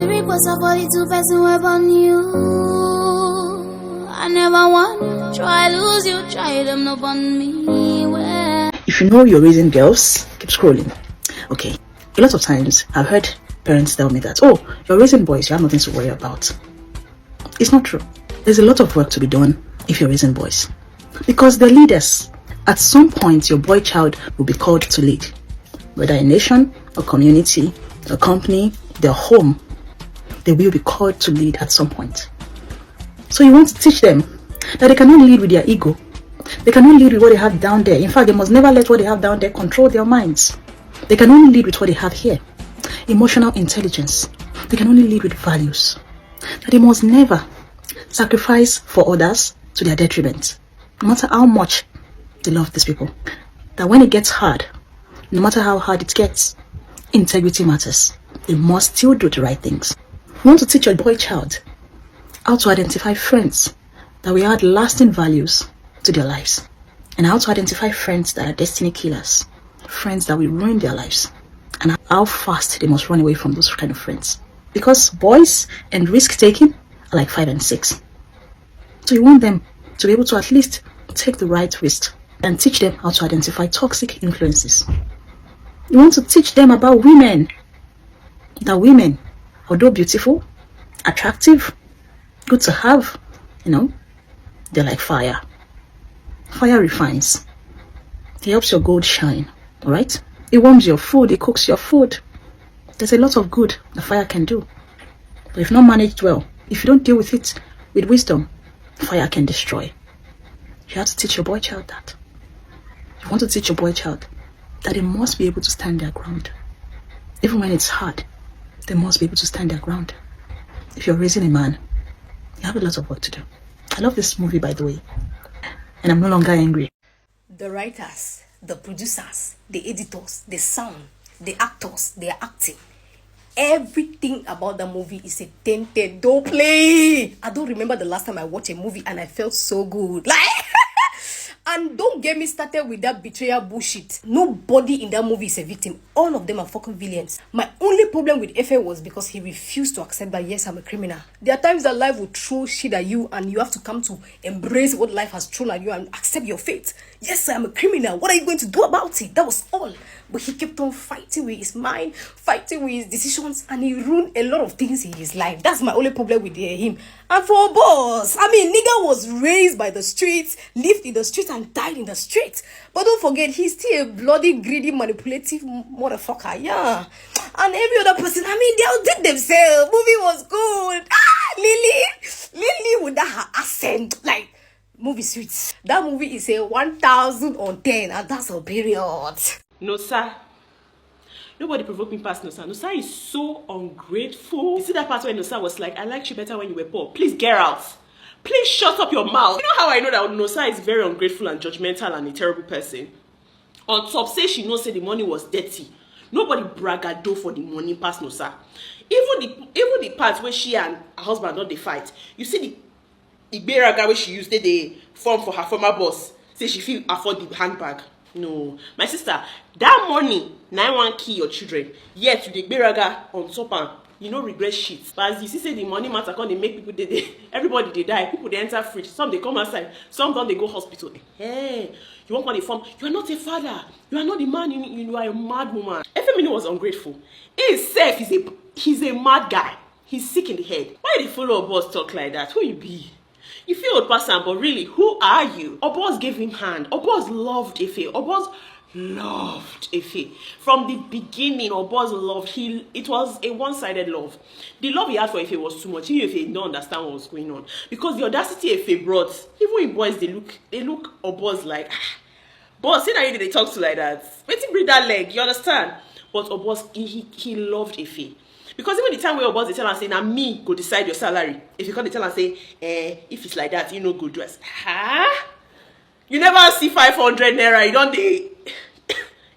Request of 42 person upon you. I never want try lose you, try them upon me. Where? If you know you're raising girls, keep scrolling. Okay, a lot of times I've heard parents tell me that, oh, you're raising boys, you have nothing to worry about. It's not true. There's a lot of work to be done if you're raising boys, because they're leaders. At some point, your boy child will be called to lead, whether a nation, a community, a company, their home. They will be called to lead at some point. So you want to teach them that they cannot lead with their ego. They cannot lead with what they have down there. In fact, they must never let what they have down there control their minds. They can only lead with what they have here. Emotional intelligence. They can only lead with values. That they must never sacrifice for others to their detriment. No matter how much they love these people. That when it gets hard, no matter how hard it gets, integrity matters. They must still do the right things. You want to teach your boy child how to identify friends that will add lasting values to their lives, and how to identify friends that are destiny killers, friends that will ruin their lives, and how fast they must run away from those kind of friends. Because boys and risk taking are like 5 and 6. So you want them to be able to at least take the right risk and teach them how to identify toxic influences. You want to teach them about women. That women, although beautiful, attractive, good to have, they're like fire. Fire refines. It helps your gold shine, alright? It warms your food, it cooks your food. There's a lot of good the fire can do. But if not managed well, if you don't deal with it with wisdom, fire can destroy. You have to teach your boy child that. You want to teach your boy child that they must be able to stand their ground. Even when it's hard, they must be able to stand their ground. If you're raising a man, you have a lot of work to do. I love this movie, by the way, and I'm no longer angry. The writers, the producers, the editors, the sound, the actors, they are acting. Everything about the movie is a 10-10. Don't play. I don't remember the last time I watched a movie and I felt so good. And don't get me started with that betrayal bullshit. Nobody in that movie is a victim. All of them are fucking villains. My only problem with Efe was because he refused to accept that, yes, I'm a criminal. There are times that life will throw shit at you and you have to come to embrace what life has thrown at you and accept your fate. Yes, I'm a criminal. What are you going to do about it? That was all. But he kept on fighting with his mind, fighting with his decisions, and he ruined a lot of things in his life. That's my only problem with him. And for boss, nigga was raised by the streets, lived in the streets, and died in the streets. But don't forget, he's still a bloody, greedy, manipulative motherfucker, yeah. And every other person, they outdid themselves. Movie was good. Lily with that her accent, movie sweets. That movie is a 1010, and that's a period. No, sir. Nobody provoked me past Nosa. Nosa is so ungrateful. You see that part where Nosa was like, I liked you better when you were poor. Please get out. Please shut up your mouth. You know how I know that Nosa is very ungrateful and judgmental and a terrible person? On top, say she knows say the money was dirty. Nobody bragado for the money past Nosa. Even the part where she and her husband don't they fight. You see the Iberaga where she used the form for her former boss. Say she feel afford the handbag. No, my sister, that money, 9-1 key your children. Yet you the Beraga on top and you no regret shit. But as you see, say the money matter come they make people everybody they die. People they enter fridge. Some they come outside. Some don't they go hospital. Hey, you want money from? You are not a father. You are not the man. You are a mad woman. Efemini was ungrateful. He himself he's a mad guy. He's sick in the head. Why did the fellow boss talk like that? Who you be? You feel old person, but really, who are you? Obos gave him hand. Obos loved Efe. Obos loved Efe. From the beginning, Obos loved. It was a one-sided love. The love he had for Efe was too much. Efe didn't understand what was going on. Because the audacity Efe brought, even in boys, they look Obos like, boss, see that they talk to like that. Wait till bring that leg, you understand? But Obos, he loved Efe. Because even the time where your boss they tell and say, now me go decide your salary. If you come tell and say, if it's like that, you know good dress. You never see 500 naira, you don't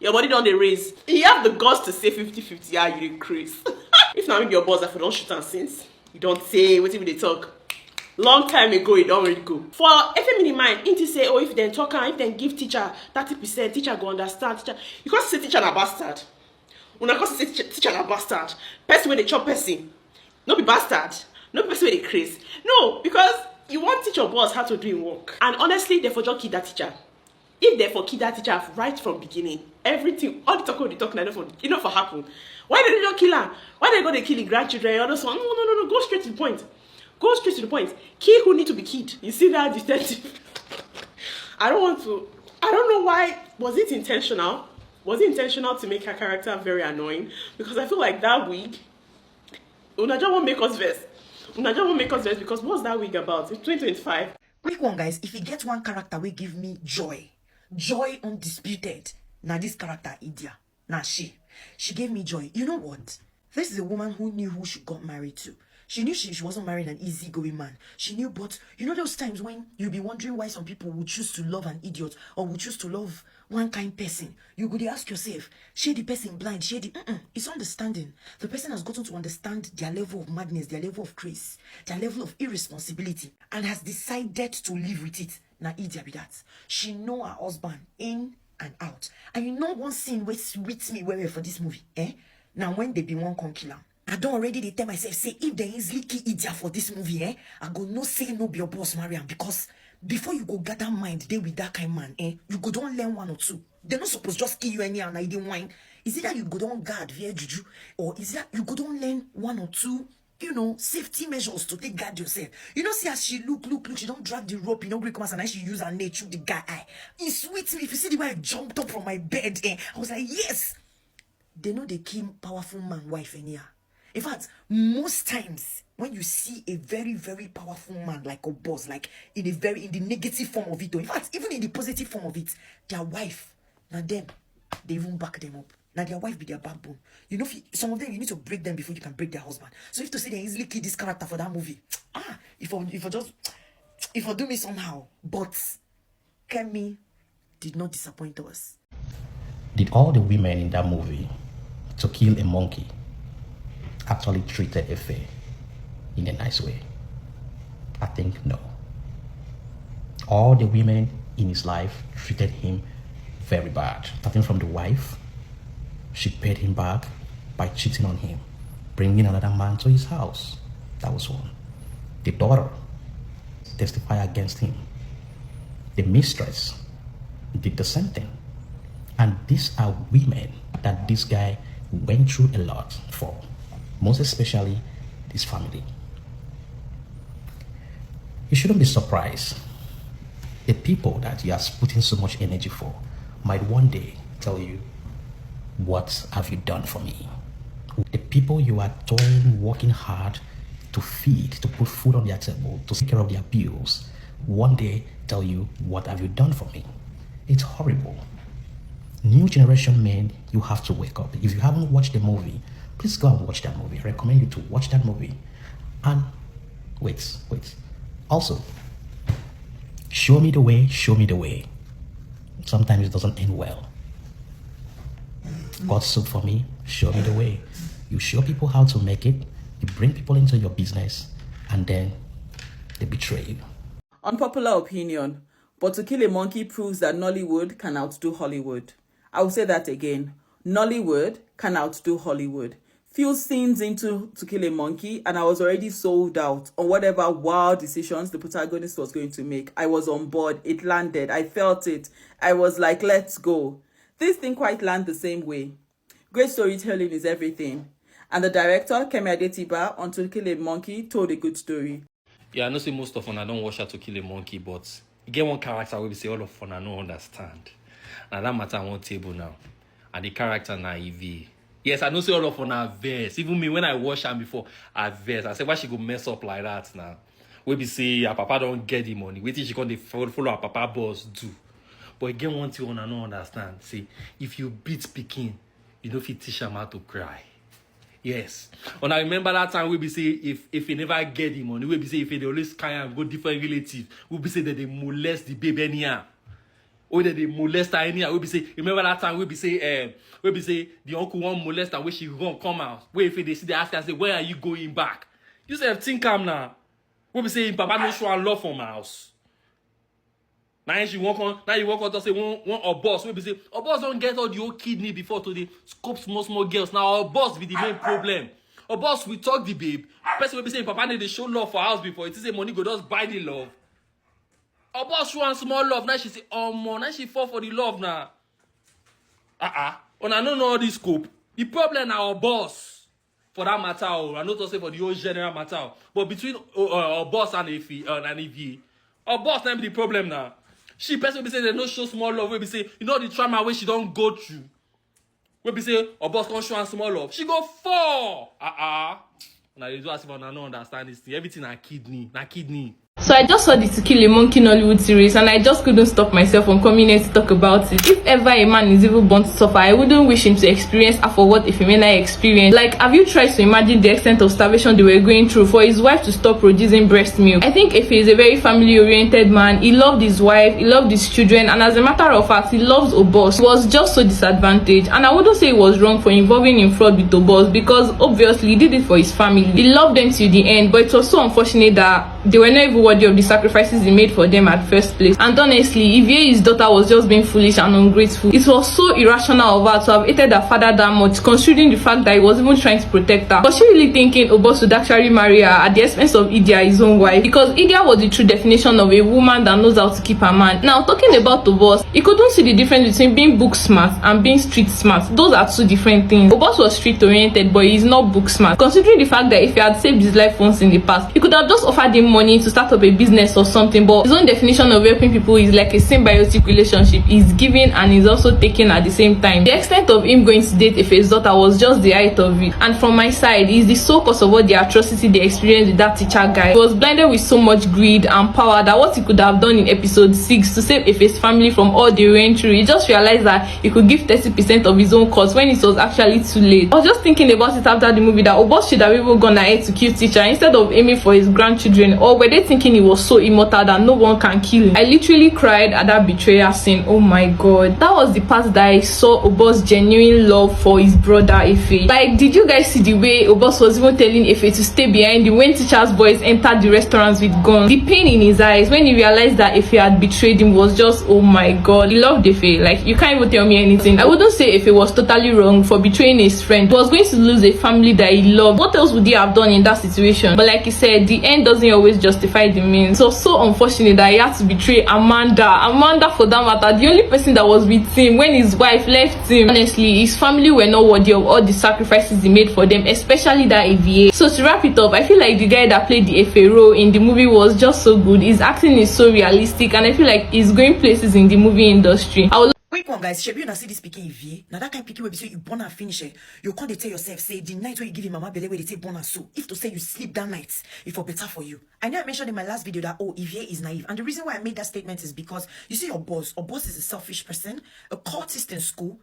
your body don't they raise. You have the guts to say 50-50, you increase. If not your boss, if you don't shoot and since, you don't say, what if they talk? Long time ago, you don't really go. For FMini mind, into say, oh, if they talk and if they give teacher 30%, teacher go understand. Teacher, you can't say teacher na bastard. Una cause say teacher na bastard. Person when they chop person. No be bastard. No be person wey dey craze. No, because you want teach your boss how to do im work. And honestly, they for just kill that teacher. If they for kill that teacher right from beginning, everything, all the talk of the talk, not for happen. Why did they not kill her? Why did they go to kill the grandchildren? All those one? No. Go straight to the point. Go straight to the point. Kill who need to be killed. You see that detective? I don't know why. Was it intentional? Was it intentional to make her character very annoying? Because I feel like that wig, Unaja won't make us vex. Unaja won't make us vex because what's that wig about? It's 2025. Quick one, guys. If you get one character will give me joy undisputed. Now this character, Idia. Now she gave me joy. You know what? This is a woman who knew who she got married to. She knew she wasn't marrying an easygoing man. She knew, but you know those times when you'll be wondering why some people would choose to love an idiot or would choose to love one kind person. You could ask yourself, shade the person blind, shade the... It's understanding. The person has gotten to understand their level of madness, their level of grace, their level of irresponsibility, and has decided to live with it. Now, idiot be that. She know her husband in and out. And you know one scene which sweets me well for this movie, eh? Now, when they be one come kill her, I don't already dey tell myself, say, if there is leaky idiot for this movie, eh? I go no say no be your boss, Mariam, because before you go gather mind, they with that kind man, eh? You go don't learn one or two. They're not supposed to just kill you anyhow, and I didn't whine. Is it that you go don't guard via juju? Or is it that you go don't learn one or two, you know, safety measures to take guard yourself? You know, see as she look, she don't drag the rope, you know, Greek and then she use her nature the guy eye. It sweets me. If you see the way I jumped up from my bed, eh? I was like, yes! They know they kill powerful man wife anyhow. In fact, most times when you see a very, very powerful man like a boss, like in the negative form of it, or in fact, even in the positive form of it, their wife, now them, they even back them up. Now their wife be their backbone. You know, some of them, you need to break them before you can break their husband. So if to say they easily kill this character for that movie, if I do me somehow, but Kemi did not disappoint us. Did all the women in that movie to kill a monkey actually treated Efe in a nice way? I think no. All the women in his life treated him very bad. Starting from the wife, she paid him back by cheating on him, bringing another man to his house. That was one. The daughter testified against him. The mistress did the same thing. And these are women that this guy went through a lot for. Most especially this family. You shouldn't be surprised. The people that you are putting so much energy for might one day tell you, what have you done for me? The people you are toiling, working hard to feed, to put food on their table, to take care of their bills, one day tell you, what have you done for me? It's horrible. New generation men, you have to wake up. If you haven't watched the movie, please go and watch that movie. I recommend you to watch that movie. And wait. Also, show me the way, show me the way. Sometimes it doesn't end well. God's soup for me, show me the way. You show people how to make it, you bring people into your business, and then they betray you. Unpopular opinion, but to kill a monkey proves that Nollywood can outdo Hollywood. I will say that again. Nollywood can outdo Hollywood. Few scenes into To Kill a Monkey, and I was already sold out on whatever wild decisions the protagonist was going to make. I was on board. It landed. I felt it. I was like, let's go. This didn't quite land the same way. Great storytelling is everything. And the director, Kemi Adetiba, on To Kill a Monkey, told a good story. Yeah, I know say most of fun I don't watch How to Kill a Monkey, but you get one character where we say all of fun I don't understand. Now that matter on one table now. And the character na Evie. Yes, I know say all of fun are verse. Even me, when I watch her before, I verse. I say, why she go mess up like that now? We be say her papa don't get the money. Wait till she can follow her papa boss do. But again, one thing I don't understand. See, if you beat Pekin, you know if you teach them how to cry. Yes. And I remember that time we be say if you never get the money, we be say if they always cry and go different relatives, we be say that they molest the baby anyhow. Or that they molest her anyhow. We be say, remember that time we be say the uncle won't molest her when she won't come out. Where if they see the ask her say, where are you going back? You say think calm now. We be say Papa no show love from my house. Now you walk on to say one or boss. We be say, our boss don't get all the old kidney before to the scope small girls. Now our boss be the main problem. Or boss, we talk the babe. Person will be saying, Papa need to show love for house before. It is a money go just buy the love. Or boss, she want small love. Now she say, oh, man, now she fall for the love now. When I don't know all this scope, the problem now our boss. For that matter, I not to say for the whole general matter. But between our boss and EVA, our boss now be the problem now. She person will be saying they no show small love. Will be say, you know the trauma where she don't go through. Will be say, our boss can't show her small love. She go fall. Now you do as if I don't understand this thing. Everything na kidney. So I just saw the To Kill a Monkey Nollywood series and I just couldn't stop myself from coming here to talk about it. If ever a man is even born to suffer, I wouldn't wish him to experience half of what a female experienced. Like, have you tried to imagine the extent of starvation they were going through for his wife to stop producing breast milk? I think Efe is a very family-oriented man. He loved his wife, he loved his children, and as a matter of fact, he loves Obos. He was just so disadvantaged, and I wouldn't say it was wrong for involving in fraud with Obos because obviously he did it for his family. He loved them till the end, but it was so unfortunate that they were not even worthy of the sacrifices he made for them at first place. And honestly, if his daughter was just being foolish and ungrateful, it was so irrational of her to have hated her father that much, considering the fact that he was even trying to protect her. Was she really thinking Obos would actually marry her at the expense of Idia, his own wife? Because Idia was the true definition of a woman that knows how to keep her man. Now, talking about Obos, he couldn't see the difference between being book smart and being street smart. Those are two different things. Obos was street oriented, but he's not book smart. Considering the fact that if he had saved his life once in the past, he could have just offered him money to start up a business or something, but his own definition of helping people is like a symbiotic relationship. He's giving and he's also taking at the same time. The extent of him going to date Efe's daughter was just the height of it. And from my side, he's the sole cause of all the atrocity they experienced with that teacher guy. He was blinded with so much greed and power that what he could have done in episode 6 to save Efe's family from all they went through, he just realized that he could give 30% of his own cost when it was actually too late. I was just thinking about it after the movie that Obos should have even gone ahead to kill teacher instead of aiming for his grandchildren, or were they thinking he was so immortal that no one can kill him? I literally cried at that betrayal scene. Oh my god, that was the part that I saw Obos' genuine love for his brother Efe. Like, did you guys see the way Obos was even telling Efe to stay behind him when teacher's boys entered the restaurants with guns? The pain in his eyes when he realized that Efe had betrayed him was just, oh my god. He loved Efe. Like, you can't even tell me anything. I wouldn't say Efe was totally wrong for betraying his friend. He was going to lose a family that he loved. What else would he have done in that situation? But like he said, the end doesn't always justify the means. So unfortunate that he had to betray Amanda for that matter, the only person that was with him when his wife left him. Honestly, his family were not worthy of all the sacrifices he made for them, especially that EVA. So to wrap it up, I feel like the guy that played the Efe role in the movie was just so good. His acting is so realistic and I feel like he's going places in the movie industry. Quick one, guys. Shebi una see this pikin EVA. Now that kind pikin will be say you born and finish it. You can't tell yourself say the night where you give him mama belle where they say born and so. If to say you sleep that night, it for better for you. I know I mentioned in my last video that EVA is naive, and the reason why I made that statement is because you see your boss is a selfish person, a cultist in school,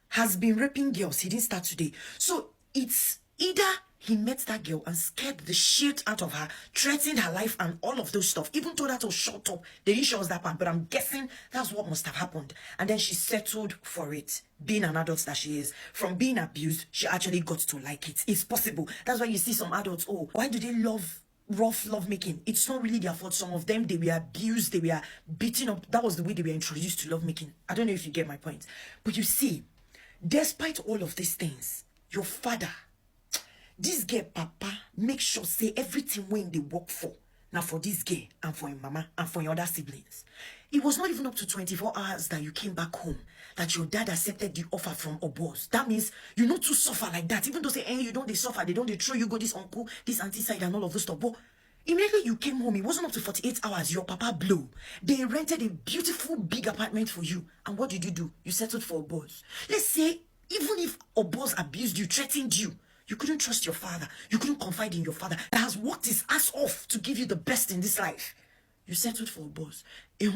has been raping girls. He didn't start today, so it's either he met that girl and scared the shit out of her, threatened her life and all of those stuff, even told her to shut up. They didn't show us that part, but I'm guessing that's what must have happened. And then she settled for it, being an adult that she is. From being abused, she actually got to like it. It's possible. That's why you see some adults, oh, why do they love rough love making? It's not really their fault. Some of them, they were abused, they were beaten up. That was the way they were introduced to love making. I don't know if you get my point. But you see, despite all of these things, your father, this girl papa, make sure say everything when they work for now for this girl and for your mama and for your other siblings. It was not even up to 24 hours that you came back home that your dad accepted the offer from Obos. That means you not to suffer like that. Even though say, you don't they suffer, they don't they throw you go this uncle, this auntie side and all of those stuff. But immediately you came home, it wasn't up to 48 hours. Your papa blew. They rented a beautiful big apartment for you. And what did you do? You settled for Obos. Let's say even if Obos abused you, threatened you, you couldn't trust your father. You couldn't confide in your father that has worked his ass off to give you the best in this life. You settled for a boss. In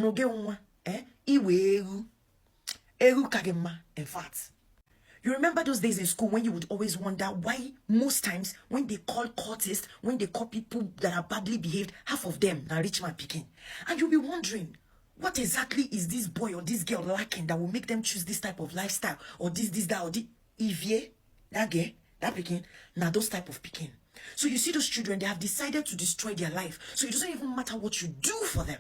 fact, you remember those days in school when you would always wonder why most times when they call cultists, when they call people that are badly behaved, half of them are rich man picking. And you'll be wondering, what exactly is this boy or this girl lacking that will make them choose this type of lifestyle or this, that, or this? If that girl, that picking, now those type of picking. So you see those children, they have decided to destroy their life. So it doesn't even matter what you do for them.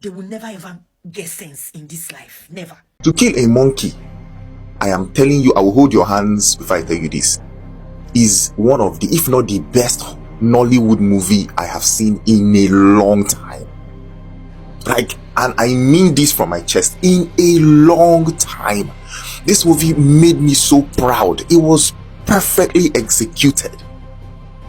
They will never ever get sense in this life. Never. To kill a monkey, I am telling you, I will hold your hands before I tell you this. is one of the, if not the best Nollywood movie I have seen in a long time. Like, and I mean this from my chest, in a long time. This movie made me so proud. It was perfectly executed.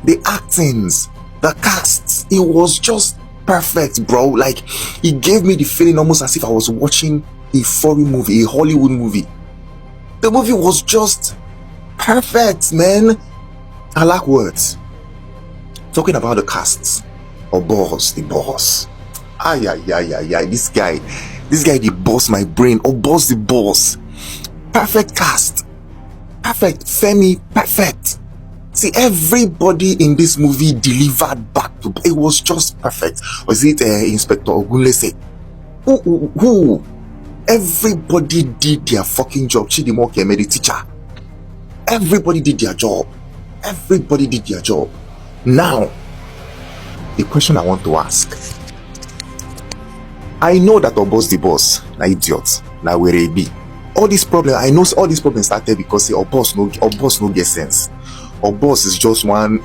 The actings, the casts, it was just perfect, bro. Like, it gave me the feeling almost as if I was watching a foreign movie, a Hollywood movie. The movie was just perfect, man. I lack words. Talking about the casts, the boss. This guy, the boss, my brain. Boss, the boss. Perfect cast. Perfect. Femi, perfect. See, everybody in this movie delivered back to. It was just perfect. Was it Inspector Ogunlese? Who? Everybody did their fucking job. Chidimoke, the teacher. Everybody did their job. Now, the question I want to ask. I know that Obos the boss, na idiot, na where he be. All these problems, I know all these problems started because Obos no get sense. Obos is just one,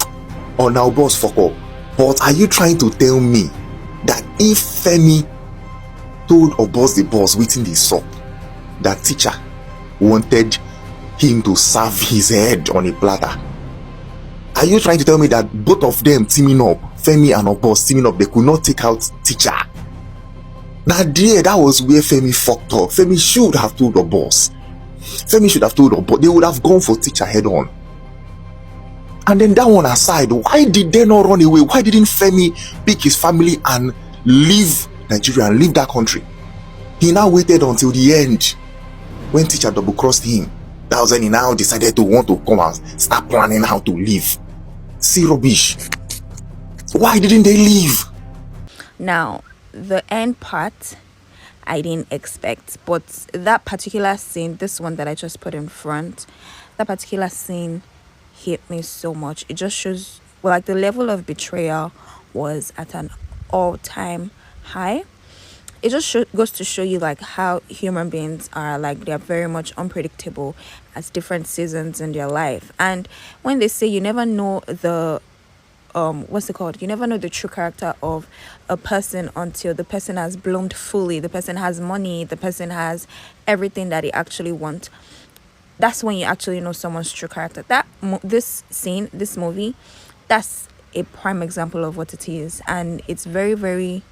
or now Obos fuck up. But are you trying to tell me that if Femi told Obos the boss within the saw, that teacher wanted him to serve his head on a platter? Are you trying to tell me that both of them teaming up, Femi and Obos teaming up, they could not take out teacher? Now dear, that was where Femi fucked up. Femi should have told the boss. They would have gone for teacher head on. And then that one aside, why did they not run away? Why didn't Femi pick his family and leave Nigeria and leave that country? He now waited until the end when teacher double-crossed him. That was when he now decided to want to come and start planning how to leave. See, rubbish. Why didn't they leave? Now, the end part, I didn't expect. But that particular scene, this one that I just put in front, that particular scene hit me so much. It just shows, well, like, the level of betrayal was at an all-time high. It just goes to show you, like, how human beings are, like, they're very much unpredictable at different seasons in their life. And when they say you never know the you never know the true character of a person until the person has bloomed fully, the person has money, the person has everything that they actually want. That's when you actually know someone's true character. This movie, that's a prime example of what it is. And it's very, very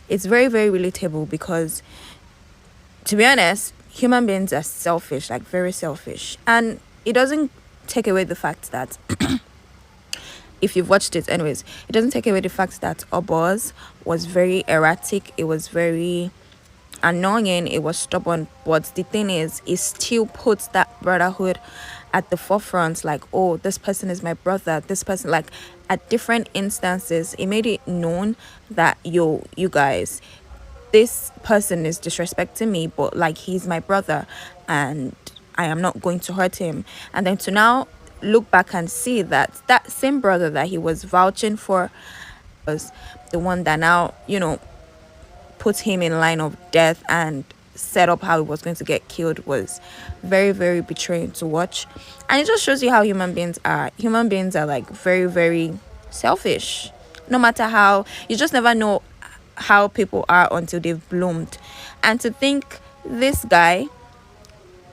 relatable because, to be honest, human beings are selfish, like very selfish. And it doesn't take away the fact that if you've watched it anyways, it doesn't take away the fact that Obos was very erratic, it was very annoying, it was stubborn. But the thing is, it still puts that brotherhood at the forefront. Like, oh, this person is my brother, this person, like, at different instances, it made it known that, you guys, this person is disrespecting me, but, like, he's my brother and I am not going to hurt him. And then to now look back and see that that same brother that he was vouching for was the one that now, put him in line of death and set up how he was going to get killed, was very, very betraying to watch. And it just shows you how human beings are. Human beings are, like, very, very selfish. No matter how, you just never know how people are until they've bloomed. And to think this guy,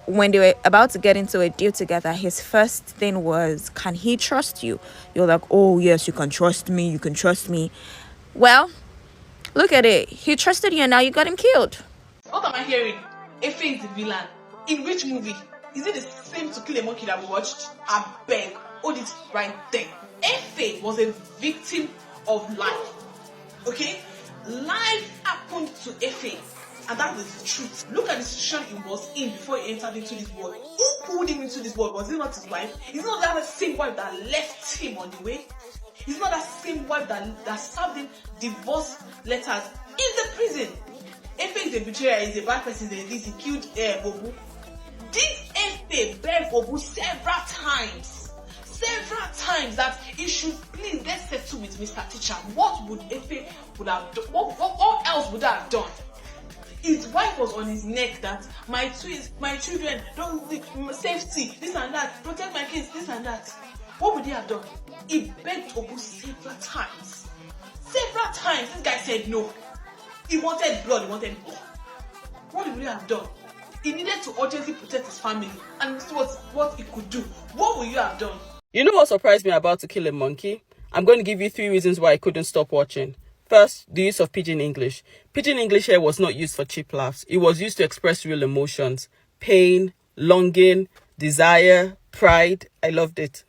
when they were about to get into a deal together, his first thing was, can he trust you? You're like, oh yes, you can trust me, Well, look at it, he trusted you and now you got him killed. What am I hearing? Efe is the villain. In which movie? Is it the same To Kill a Monkey that we watched? I beg, hold it right there. Efe was a victim of life. Okay? Life happened to Efe. And that is the truth. Look at the situation he was in before he entered into this world. Who pulled him into this world? Was it not his wife? Is it not that same wife that left him on the way? Is it not that same wife that served him divorce letters in the prison? Efe is a betrayer, he's a bad person, he killed Bobu. This Efe begged Bobu several times that he should please let's settle with Mr. Teacher. What would Efe would have done? What else would I have done? His wife was on his neck that my twins, my children, don't safety, this and that, protect my kids, this and that. What would he have done? He begged Obu several times. Several times. This guy said no. He wanted blood, he wanted blood. What would he have done? He needed to urgently protect his family, and this was what he could do. What would you have done? You know what surprised me about To Kill a Monkey? I'm going to give you 3 reasons why I couldn't stop watching. First, the use of pidgin English. Pidgin English here was not used for cheap laughs. It was used to express real emotions. Pain, longing, desire, pride. I loved it.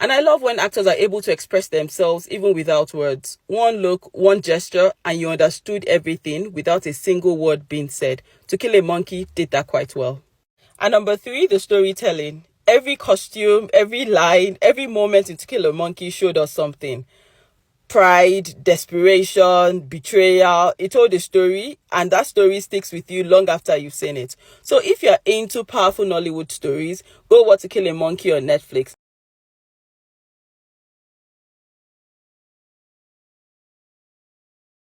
And I love when actors are able to express themselves even without words. One look, one gesture, and you understood everything without a single word being said. To Kill a Monkey did that quite well. And number 3, the storytelling. Every costume, every line, every moment in To Kill a Monkey showed us something. Pride, desperation, betrayal. It told a story, and that story sticks with you long after you've seen it. So if you're into powerful Nollywood stories, go watch To Kill a Monkey on Netflix.